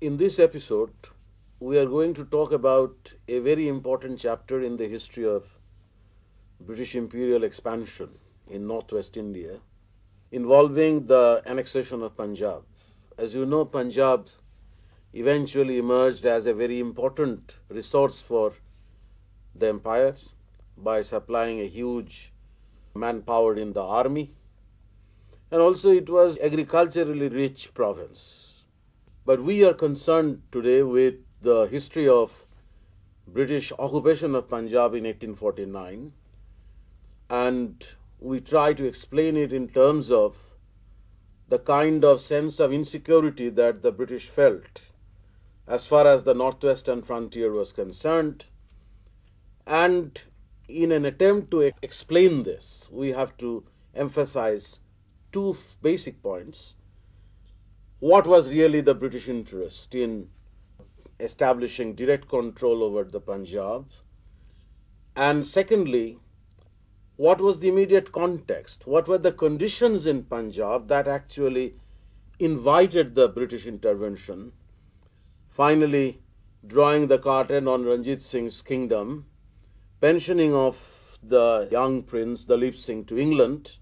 In this episode, we are going to talk about a very important chapter in the history of British imperial expansion in northwest India, involving the annexation of Punjab. As you know, Punjab eventually emerged as a very important resource for the empire by supplying a huge manpower in the army, and also it was agriculturally rich province. But we are concerned today with the history of British occupation of Punjab in 1849, and we try to explain it in terms of the kind of sense of insecurity that the British felt as far as the northwestern frontier was concerned. And in an attempt to explain this, we have to emphasize two basic points. What was really the British interest in establishing direct control over the Punjab? And secondly, what was the immediate context? What were the conditions in Punjab that actually invited the British intervention? Finally, drawing the curtain on Ranjit Singh's kingdom, pensioning of the young prince, Dalip Singh, to England,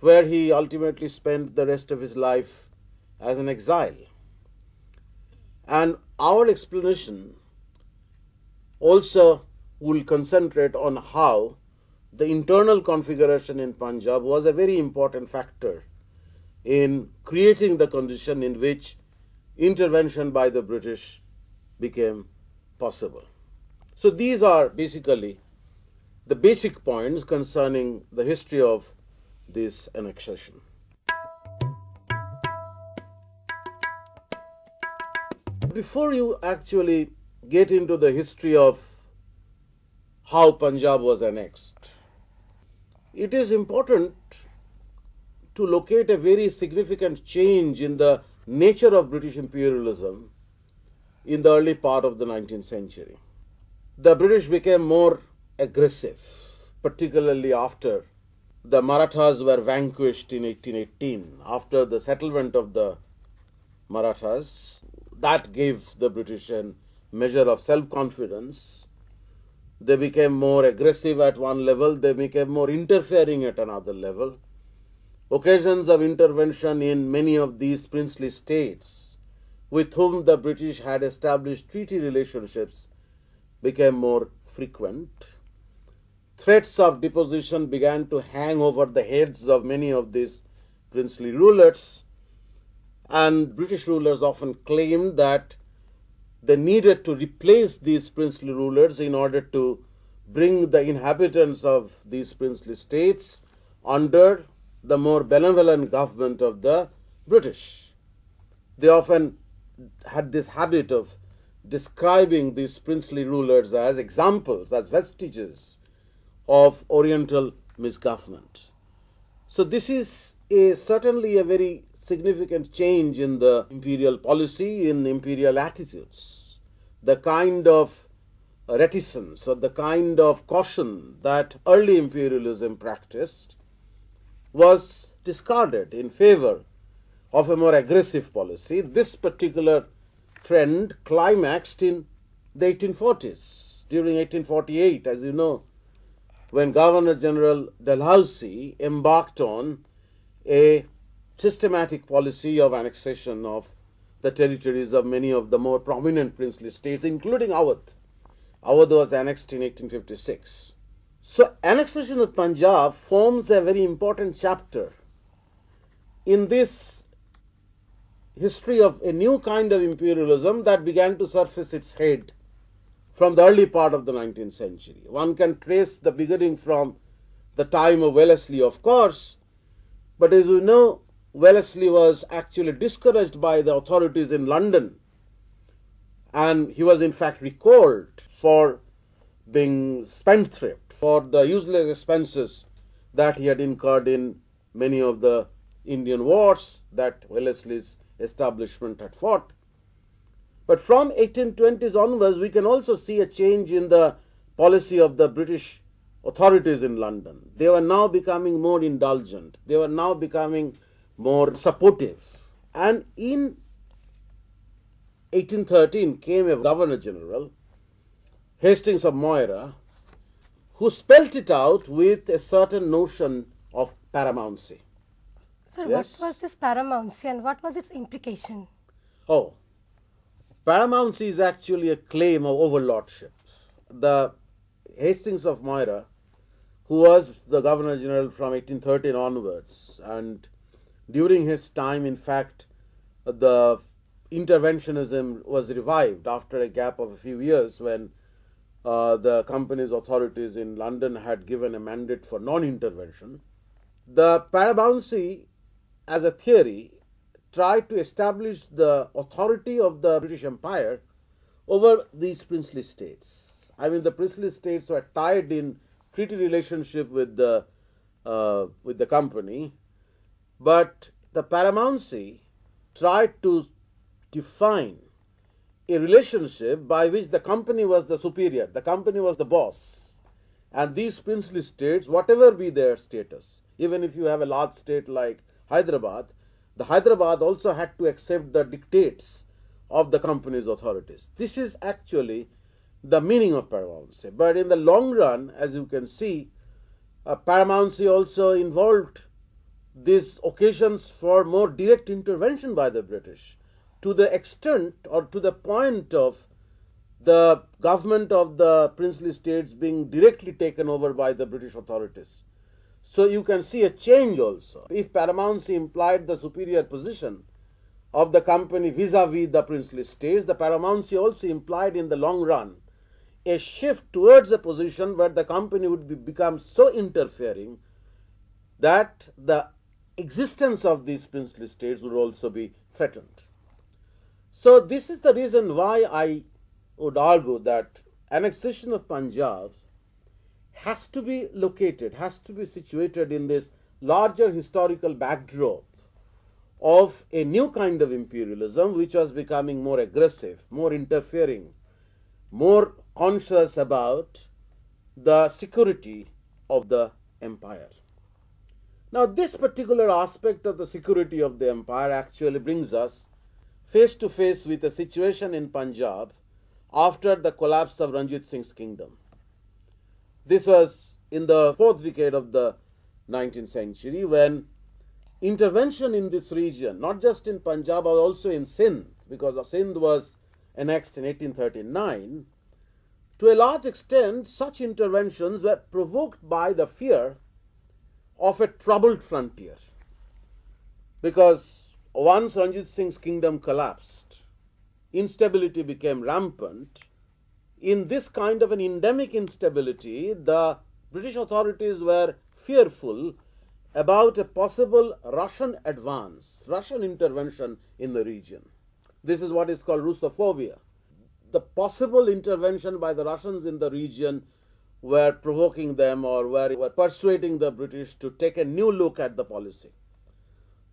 where he ultimately spent the rest of his life as an exile. And our explanation also will concentrate on how the internal configuration in Punjab was a very important factor in creating the condition in which intervention by the British became possible. So these are basically the basic points concerning the history of this annexation. Before you actually get into the history of how Punjab was annexed, it is important to locate a very significant change in the nature of British imperialism in the early part of the 19th century. The British became more aggressive, particularly after the Marathas were vanquished in 1818. After the settlement of the Marathas, that gave the British a measure of self-confidence. They became more aggressive at one level, they became more interfering at another level. Occasions of intervention in many of these princely states with whom the British had established treaty relationships became more frequent. Threats of deposition began to hang over the heads of many of these princely rulers, and British rulers often claimed that they needed to replace these princely rulers in order to bring the inhabitants of these princely states under the more benevolent government of the British. They often had this habit of describing these princely rulers as examples, as vestiges of Oriental misgovernment. So this is certainly a very significant change in the imperial policy, in imperial attitudes. The kind of reticence or the kind of caution that early imperialism practiced was discarded in favor of a more aggressive policy. This particular trend climaxed in the 1840s. During 1848, as you know, when Governor General Dalhousie embarked on a systematic policy of annexation of the territories of many of the more prominent princely states, including Awadh. Awadh was annexed in 1856. So annexation of Punjab forms a very important chapter in this history of a new kind of imperialism that began to surface its head from the early part of the 19th century. One can trace the beginning from the time of Wellesley, of course, but as we know, Wellesley was actually discouraged by the authorities in London, and he was in fact recalled for being spendthrift, for the useless expenses that he had incurred in many of the Indian wars that Wellesley's establishment had fought. But from 1820s onwards, we can also see a change in the policy of the British authorities in London. They were now becoming more indulgent. They were now becoming more supportive. And in 1813 came a Governor General, Hastings of Moira, who spelt it out with a certain notion of paramountcy. Sir, Yes? what was this paramountcy and what was its implication? Oh, paramountcy is actually a claim of overlordship. The Hastings of Moira, who was the Governor General from 1813 onwards, and during his time, in fact, the interventionism was revived after a gap of a few years when the company's authorities in London had given a mandate for non-intervention. The paramountcy, as a theory, tried to establish the authority of the British Empire over these princely states. I mean, the princely states were tied in treaty relationship with the company, but the paramountcy tried to define a relationship by which the company was the superior, the company was the boss, and these princely states, whatever be their status, even if you have a large state like Hyderabad, the Hyderabad also had to accept the dictates of the company's authorities. This is actually the meaning of paramountcy. But in the long run, as you can see, paramountcy also involved these occasions for more direct intervention by the British, to the extent or to the point of the government of the princely states being directly taken over by the British authorities. So you can see a change also. If paramountcy implied the superior position of the company vis-a-vis the princely states, the paramountcy also implied in the long run a shift towards a position where the company would become so interfering that the existence of these princely states would also be threatened. So this is the reason why I would argue that annexation of Punjab has to be located, has to be situated in this larger historical backdrop of a new kind of imperialism which was becoming more aggressive, more interfering, more conscious about the security of the empire. Now, this particular aspect of the security of the empire actually brings us face to face with a situation in Punjab after the collapse of Ranjit Singh's kingdom. This was in the fourth decade of the 19th century when intervention in this region, not just in Punjab but also in Sindh, because Sindh was annexed in 1839, to a large extent such interventions were provoked by the fear of a troubled frontier. Because once Ranjit Singh's kingdom collapsed, instability became rampant. In this kind of an endemic instability, the British authorities were fearful about a possible Russian advance, Russian intervention in the region. This is what is called Russophobia. The possible intervention by the Russians in the region were provoking them or were persuading the British to take a new look at the policy.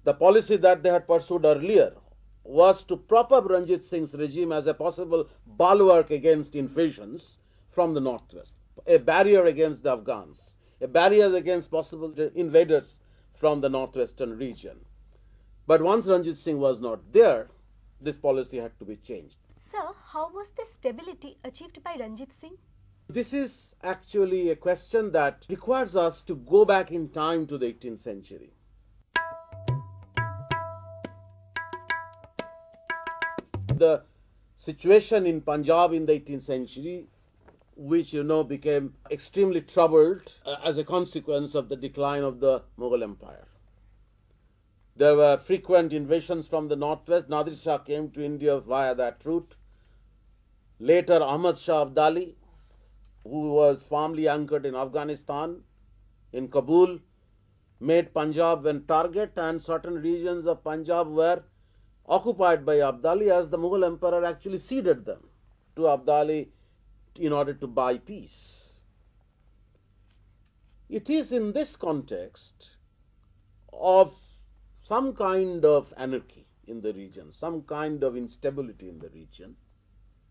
The policy that they had pursued earlier was to prop up Ranjit Singh's regime as a possible bulwark against invasions from the northwest, a barrier against the Afghans, a barrier against possible invaders from the northwestern region. But once Ranjit Singh was not there, this policy had to be changed. Sir, how was the stability achieved by Ranjit Singh? This is actually a question that requires us to go back in time to the 18th century. The situation in Punjab in the 18th century, which became extremely troubled as a consequence of the decline of the Mughal Empire. There were frequent invasions from the northwest. Nadir Shah came to India via that route. Later, Ahmad Shah Abdali, who was firmly anchored in Afghanistan, in Kabul, made Punjab a target, and certain regions of Punjab were occupied by Abdali as the Mughal emperor actually ceded them to Abdali in order to buy peace. It is in this context of some kind of anarchy in the region, some kind of instability in the region,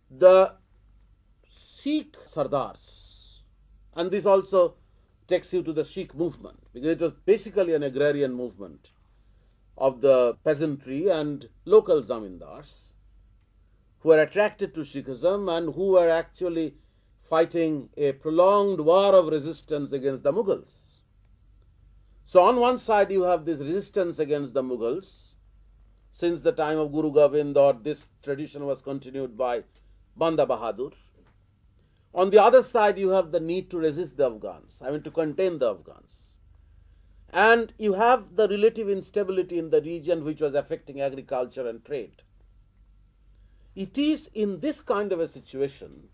the Sikh Sardars, and this also takes you to the Sikh movement, because it was basically an agrarian movement of the peasantry and local zamindars, who were attracted to Sikhism and who were actually fighting a prolonged war of resistance against the Mughals. So on one side you have this resistance against the Mughals. Since the time of Guru Gobind, or this tradition was continued by Banda Bahadur. On the other side you have the need to resist the Afghans, to contain the Afghans. And you have the relative instability in the region which was affecting agriculture and trade. It is in this kind of a situation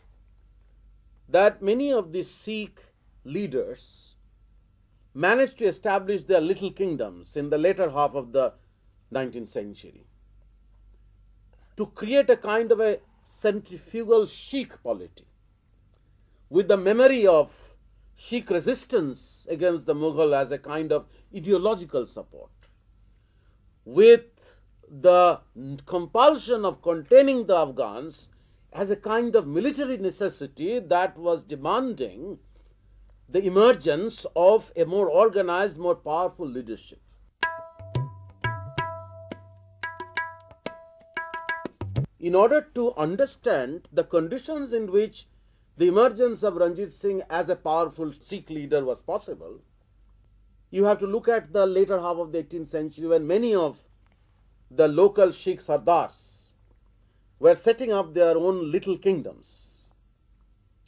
that many of these Sikh leaders managed to establish their little kingdoms in the later half of the 19th century, to create a kind of a centrifugal Sikh polity with the memory of Sikh resistance against the Mughal as a kind of ideological support, with the compulsion of containing the Afghans as a kind of military necessity that was demanding the emergence of a more organized, more powerful leadership. In order to understand the conditions in which the emergence of Ranjit Singh as a powerful Sikh leader was possible, you have to look at the later half of the 18th century when many of the local Sikh Sardars were setting up their own little kingdoms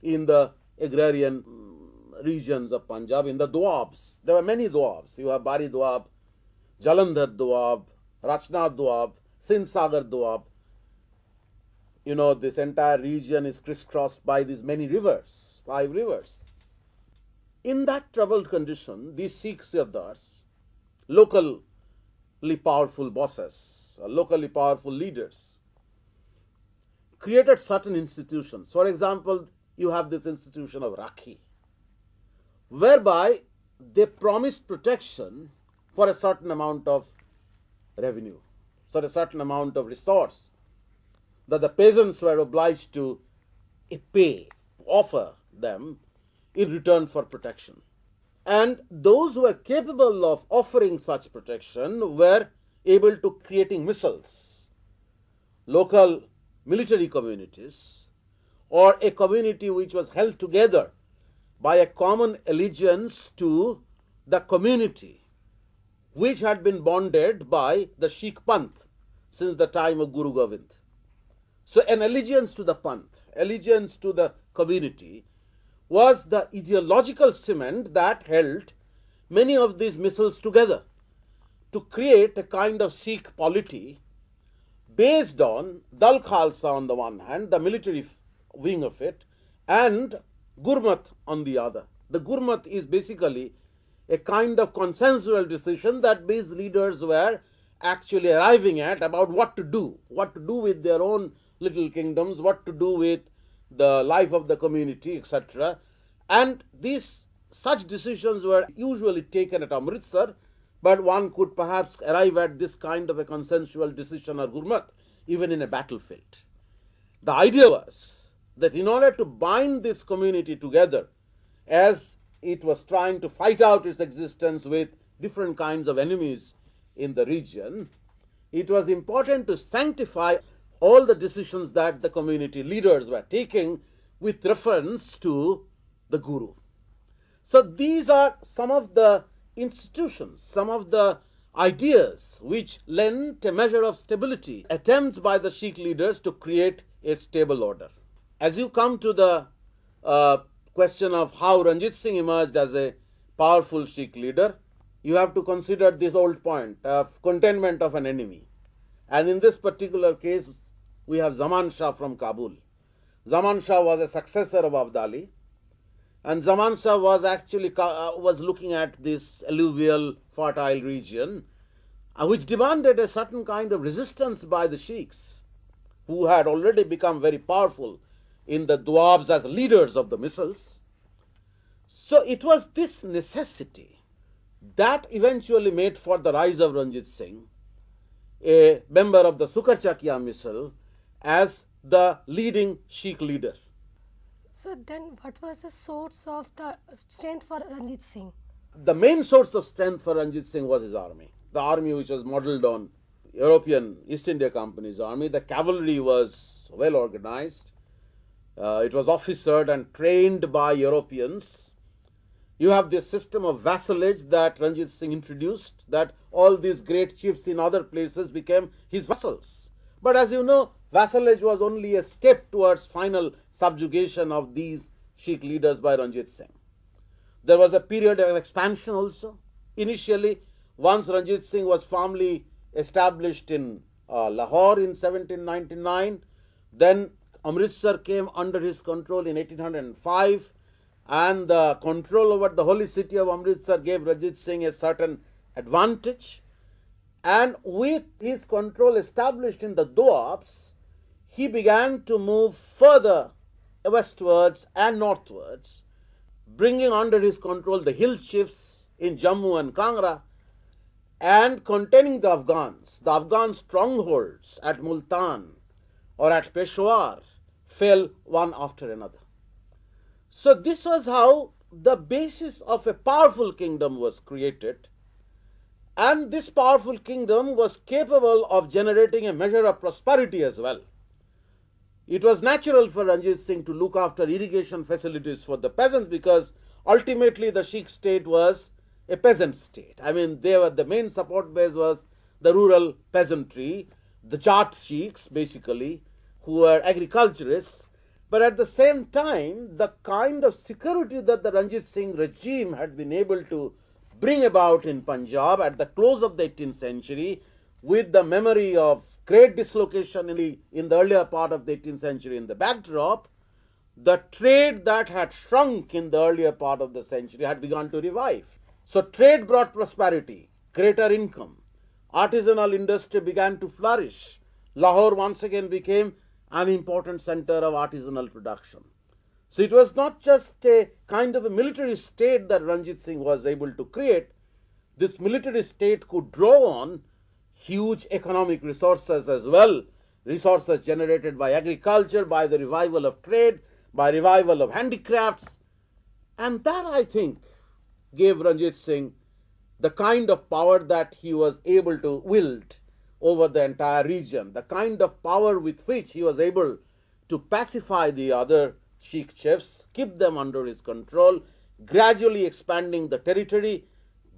in the agrarian regions of Punjab, in the Doabs. There were many Doabs. You have Bari Doab, Jalandhar Doab, Rachna Doab, Sindh Sagar Doab. This entire region is crisscrossed by these many rivers, 5 rivers. In that troubled condition, these Sikh Sardars, locally powerful bosses, locally powerful leaders, created certain institutions. For example, you have this institution of Rakhi, whereby they promised protection for a certain amount of revenue, for a certain amount of resource, that the peasants were obliged to offer them in return for protection. And those who were capable of offering such protection were able to creating missiles, local military communities, or a community which was held together by a common allegiance to the community which had been bonded by the Sikh Panth since the time of Guru Gobind. So an allegiance to the Panth, allegiance to the community, was the ideological cement that held many of these missiles together to create a kind of Sikh polity based on Dal Khalsa on the one hand, the military wing of it, and Gurmat on the other. The Gurmat is basically a kind of consensual decision that these leaders were actually arriving at about what to do with their own little kingdoms, what to do with the life of the community, etc. And such decisions were usually taken at Amritsar, but one could perhaps arrive at this kind of a consensual decision or Gurmat even in a battlefield. The idea was that in order to bind this community together, as it was trying to fight out its existence with different kinds of enemies in the region, it was important to sanctify all the decisions that the community leaders were taking with reference to the Guru. So these are some of the institutions, some of the ideas which lent a measure of stability, attempts by the Sikh leaders to create a stable order. As you come to the question of how Ranjit Singh emerged as a powerful Sikh leader, you have to consider this old point of containment of an enemy. And in this particular case, we have Zaman Shah from Kabul. Zaman Shah was a successor of Abdali, and Zaman Shah was actually was looking at this alluvial, fertile region, which demanded a certain kind of resistance by the Sikhs, who had already become very powerful in the Doabs as leaders of the missiles. So it was this necessity that eventually made for the rise of Ranjit Singh, a member of the Sukarchakia missile, as the leading Sikh leader. So then what was the source of the strength for Ranjit Singh? The main source of strength for Ranjit Singh was his army. The army which was modelled on European East India Company's army. The cavalry was well organized. It was officered and trained by Europeans. You have this system of vassalage that Ranjit Singh introduced, that all these great chiefs in other places became his vassals. But as you know, vassalage was only a step towards final subjugation of these Sikh leaders by Ranjit Singh. There was a period of expansion also. Initially, once Ranjit Singh was firmly established in Lahore in 1799, then Amritsar came under his control in 1805, and the control over the holy city of Amritsar gave Ranjit Singh a certain advantage. And with his control established in the Doabs, he began to move further westwards and northwards, bringing under his control the hill chiefs in Jammu and Kangra, and containing the Afghans. The Afghan strongholds at Multan or at Peshawar fell one after another. So this was how the basis of a powerful kingdom was created, and this powerful kingdom was capable of generating a measure of prosperity as well. It was natural for Ranjit Singh to look after irrigation facilities for the peasants, because ultimately the Sikh state was a peasant state. I mean, the main support base was the rural peasantry, the Jat Sikhs basically, who were agriculturists. But at the same time, the kind of security that the Ranjit Singh regime had been able to bring about in Punjab at the close of the 18th century, with the memory of great dislocation in the earlier part of the 18th century in the backdrop, the trade that had shrunk in the earlier part of the century had begun to revive. So trade brought prosperity, greater income. Artisanal industry began to flourish. Lahore once again became an important center of artisanal production. So it was not just a kind of a military state that Ranjit Singh was able to create. This military state could draw on huge economic resources as well, resources generated by agriculture, by the revival of trade, by revival of handicrafts. And that, I think, gave Ranjit Singh the kind of power that he was able to wield over the entire region, the kind of power with which he was able to pacify the other Sikh chiefs, keep them under his control, gradually expanding the territory,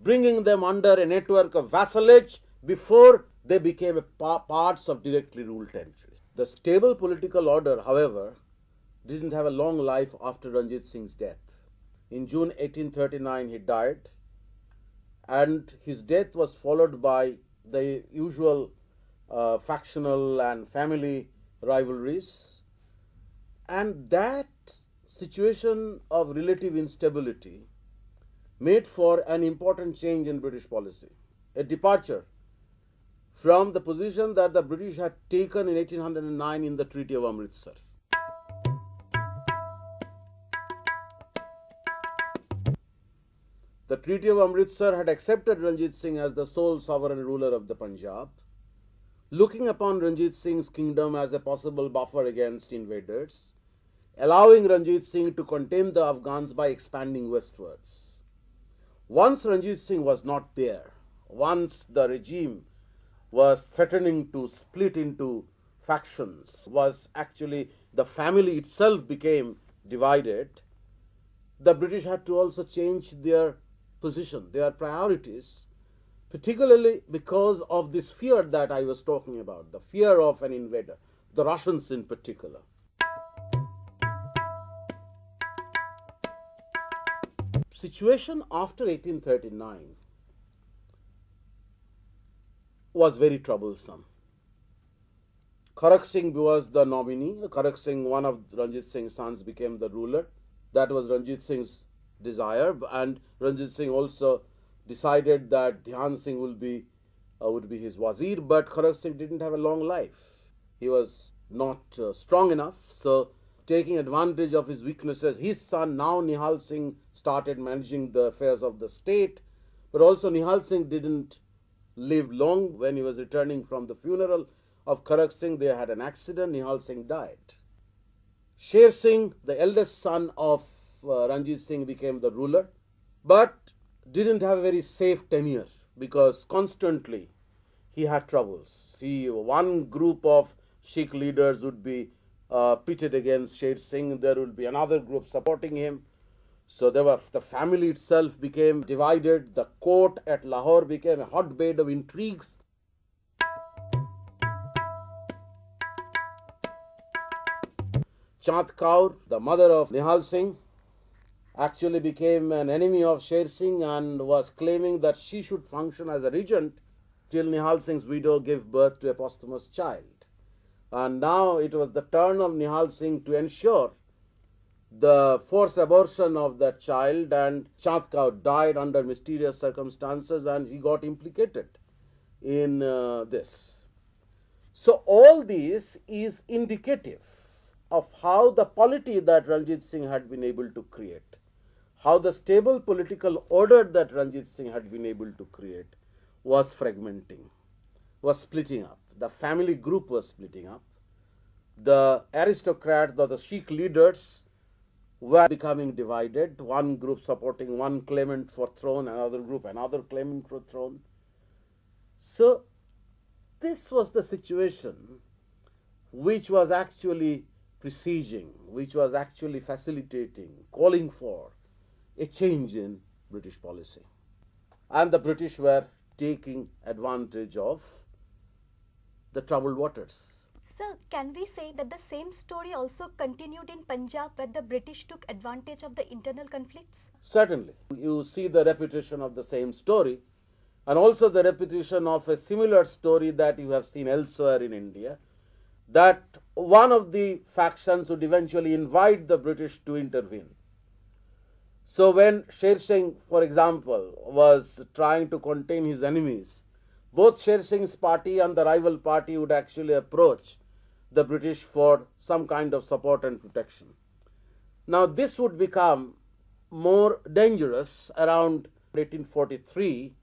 bringing them under a network of vassalage before they became parts of directly ruled territories. The stable political order, however, didn't have a long life after Ranjit Singh's death. In June 1839, he died, and his death was followed by the usual factional and family rivalries. And that situation of relative instability made for an important change in British policy, a departure from the position that the British had taken in 1809 in the Treaty of Amritsar. The Treaty of Amritsar had accepted Ranjit Singh as the sole sovereign ruler of the Punjab, looking upon Ranjit Singh's kingdom as a possible buffer against invaders, allowing Ranjit Singh to contain the Afghans by expanding westwards. Once Ranjit Singh was not there, once the regime was threatening to split into factions, was actually the family itself became divided, the British had to also change their position, their priorities, particularly because of this fear that I was talking about, the fear of an invader, the Russians in particular. Situation after 1839 was very troublesome. Kharak Singh was the nominee. Kharak Singh, one of Ranjit Singh's sons, became the ruler. That was Ranjit Singh's desire, and Ranjit Singh also decided that Dhyan Singh would be his wazir, but Kharak Singh didn't have a long life. He was not strong enough, so taking advantage of his weaknesses, his son, now Nihal Singh, started managing the affairs of the state. But also Nihal Singh didn't live long. When he was returning from the funeral of Kharak Singh, they had an accident. Nihal Singh died. Sher Singh, the eldest son of Ranjit Singh, became the ruler, but didn't have a very safe tenure, because constantly he had troubles. One group of Sikh leaders would be pitted against Sher Singh. There will be another group supporting him. So the family itself became divided. The court at Lahore became a hotbed of intrigues. Chand Kaur, the mother of Nihal Singh, actually became an enemy of Sher Singh and was claiming that she should function as a regent till Nihal Singh's widow gave birth to a posthumous child. And now it was the turn of Nihal Singh to ensure the forced abortion of that child, and Chand Kaur died under mysterious circumstances and he got implicated in this. So all this is indicative of how the polity that Ranjit Singh had been able to create, how the stable political order that Ranjit Singh had been able to create was fragmenting, was splitting up. The family group was splitting up. The aristocrats, the Sikh leaders were becoming divided, one group supporting one claimant for throne, another group another claimant for throne. So this was the situation which was actually besieging, which was actually facilitating, calling for a change in British policy. And the British were taking advantage of the troubled waters. Sir, can we say that the same story also continued in Punjab, where the British took advantage of the internal conflicts? Certainly. You see the repetition of the same story, and also the repetition of a similar story that you have seen elsewhere in India, that one of the factions would eventually invite the British to intervene. So when Sher Singh, for example, was trying to contain his enemies, both Sher Singh's party and the rival party would actually approach the British for some kind of support and protection. Now this would become more dangerous around 1843,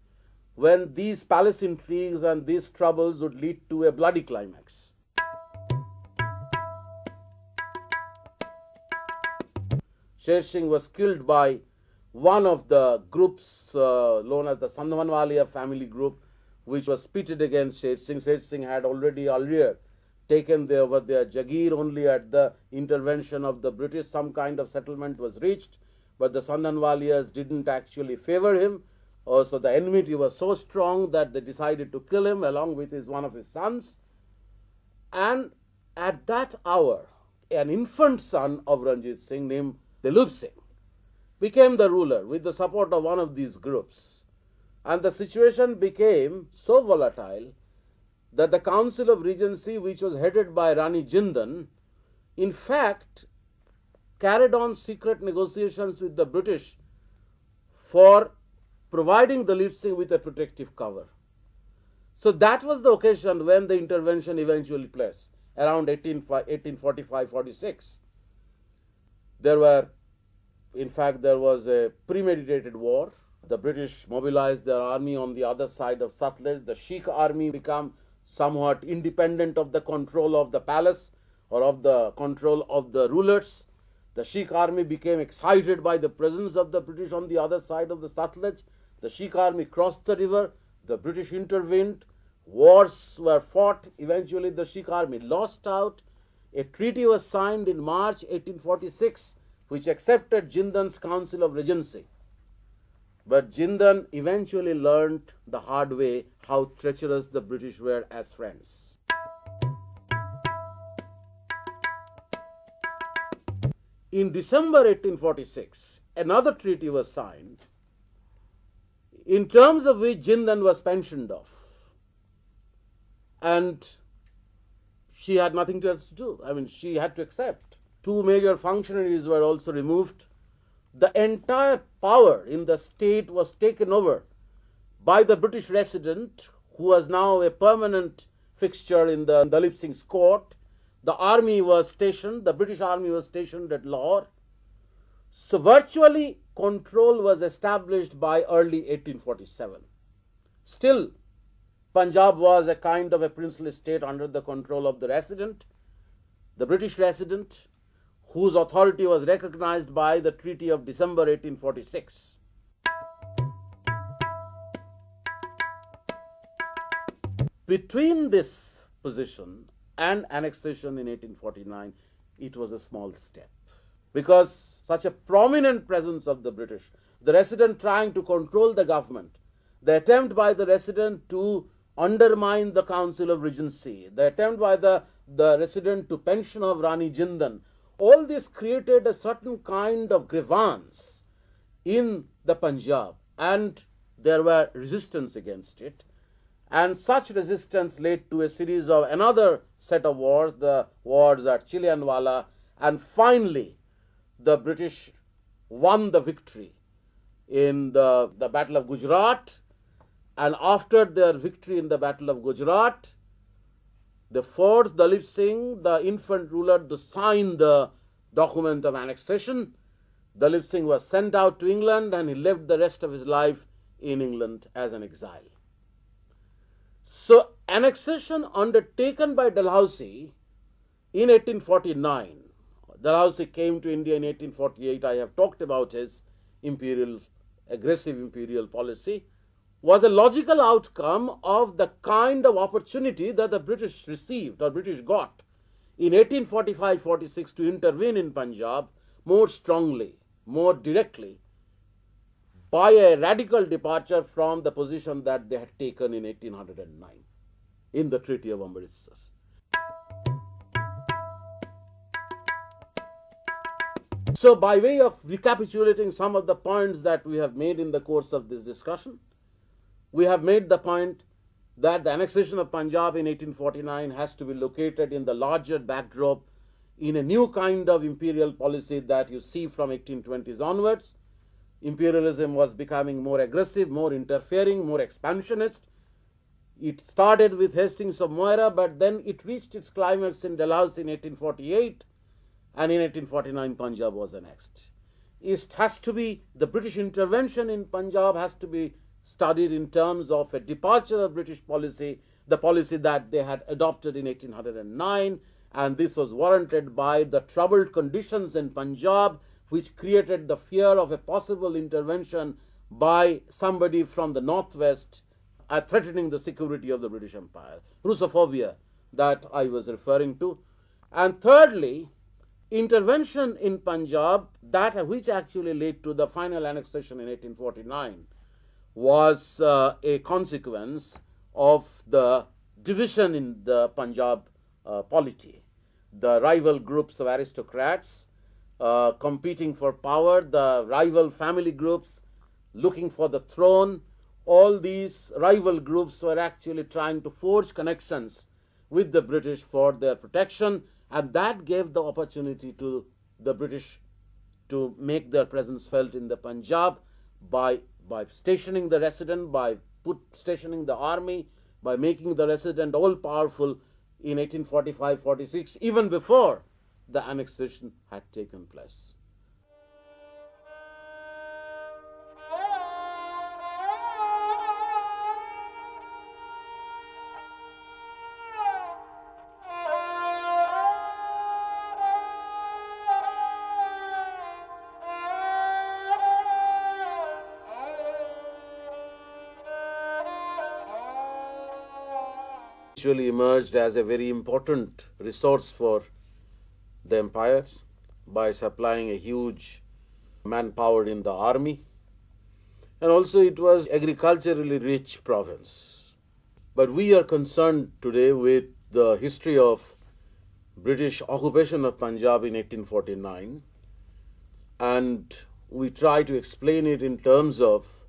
when these palace intrigues and these troubles would lead to a bloody climax. Sher Singh was killed by one of the groups known as the Sandhanwalia family group, which was pitted against Sher Singh. Sher Singh had already earlier taken over their Jagir. Only at the intervention of the British some kind of settlement was reached, but the Sandhanwalias didn't actually favor him. Also, the enmity was so strong that they decided to kill him along with one of his sons. And at that hour, an infant son of Ranjit Singh named Dilip Singh became the ruler with the support of one of these groups. And the situation became so volatile that the Council of Regency, which was headed by Rani Jindan, in fact carried on secret negotiations with the British for providing Dilip Singh with a protective cover. So that was the occasion when the intervention eventually took place, around 1845-46. There was a premeditated war. The British mobilized their army on the other side of Satluj. The Sikh army became somewhat independent of the control of the palace or of the control of the rulers. The Sikh army became excited by the presence of the British on the other side of the Satluj. The Sikh army crossed the river. The British intervened. Wars were fought. Eventually, the Sikh army lost out. A treaty was signed in March 1846, which accepted Jindan's Council of Regency. But Jindan eventually learnt the hard way how treacherous the British were as friends. In December 1846, another treaty was signed, in terms of which Jindan was pensioned off. And she had nothing else to do. I mean, she had to accept. Two major functionaries were also removed. The entire power in the state was taken over by the British resident, who was now a permanent fixture in the Dilip Singh's court. The army was stationed, the British army was stationed at Lahore. So virtually control was established by early 1847. Still, Punjab was a kind of a princely state under the control of the resident, the British resident, whose authority was recognized by the Treaty of December 1846. Between this position and annexation in 1849, it was a small step. Because such a prominent presence of the British, the resident trying to control the government, the attempt by the resident to undermine the Council of Regency, the attempt by the resident to pension of Rani Jindan, all this created a certain kind of grievance in the Punjab, and there were resistance against it. And such resistance led to a series of another set of wars, the wars at Chilianwala, and finally the British won the victory in the Battle of Gujarat. And after their victory in the Battle of Gujarat, they forced Dalip Singh, the infant ruler, to sign the document of annexation. Dalip Singh was sent out to England, and he lived the rest of his life in England as an exile. So, annexation undertaken by Dalhousie in 1849. Dalhousie came to India in 1848. I have talked about his aggressive imperial policy, was a logical outcome of the kind of opportunity that the British received or British got in 1845-46 to intervene in Punjab more strongly, more directly, by a radical departure from the position that they had taken in 1809 in the Treaty of Amritsar. So, by way of recapitulating some of the points that we have made in the course of this discussion, we have made the point that the annexation of Punjab in 1849 has to be located in the larger backdrop in a new kind of imperial policy that you see from 1820s onwards. Imperialism was becoming more aggressive, more interfering, more expansionist. It started with Hastings of Moira, but then it reached its climax in Dalhousie in 1848, and in 1849 Punjab was annexed. It has to be, the British intervention in Punjab has to be studied in terms of a departure of British policy, the policy that they had adopted in 1809, and this was warranted by the troubled conditions in Punjab, which created the fear of a possible intervention by somebody from the northwest threatening the security of the British Empire, Russophobia that I was referring to. And thirdly, intervention in Punjab, that which actually led to the final annexation in 1849, was a consequence of the division in the Punjab polity. The rival groups of aristocrats competing for power, the rival family groups looking for the throne, all these rival groups were actually trying to forge connections with the British for their protection, and that gave the opportunity to the British to make their presence felt in the Punjab by stationing the resident, by stationing the army, by making the resident all powerful in 1845-46, even before the annexation had taken place. Actually emerged as a very important resource for the empire by supplying a huge manpower in the army, and also it was agriculturally rich province. But we are concerned today with the history of British occupation of Punjab in 1849, and we try to explain it in terms of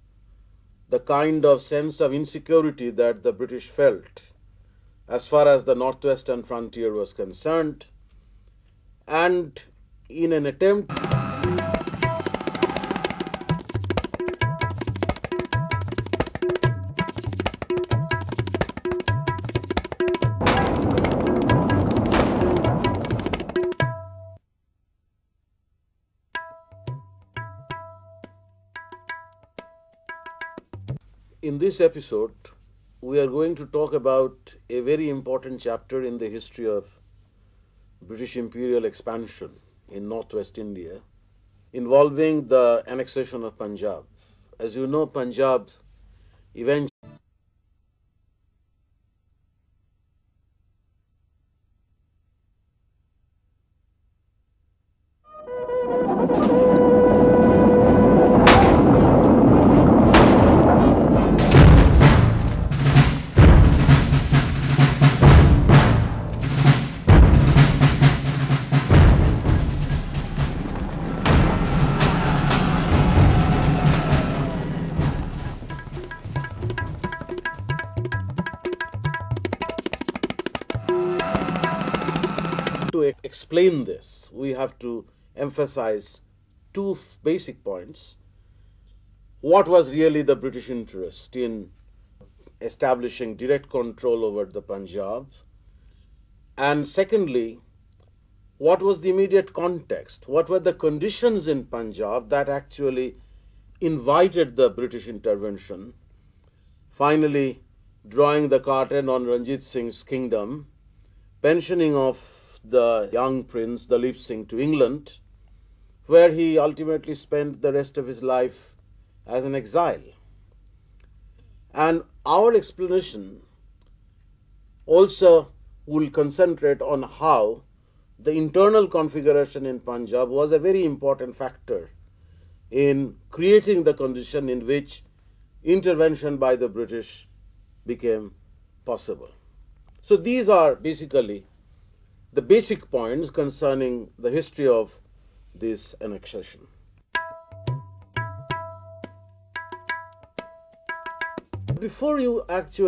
the kind of sense of insecurity that the British felt as far as the northwestern frontier was concerned, and in an attempt in this episode, we are going to talk about a very important chapter in the history of British imperial expansion in northwest India, involving the annexation of Punjab. As you know, Punjab eventually explain this, we have to emphasize two basic points. What was really the British interest in establishing direct control over the Punjab? And secondly, what was the immediate context? What were the conditions in Punjab that actually invited the British intervention? Finally, drawing the curtain on Ranjit Singh's kingdom, pensioning of the young prince, Dalip Singh, to England, where he ultimately spent the rest of his life as an exile. And our explanation also will concentrate on how the internal configuration in Punjab was a very important factor in creating the condition in which intervention by the British became possible. So these are basically the basic points concerning the history of this annexation. Before you actually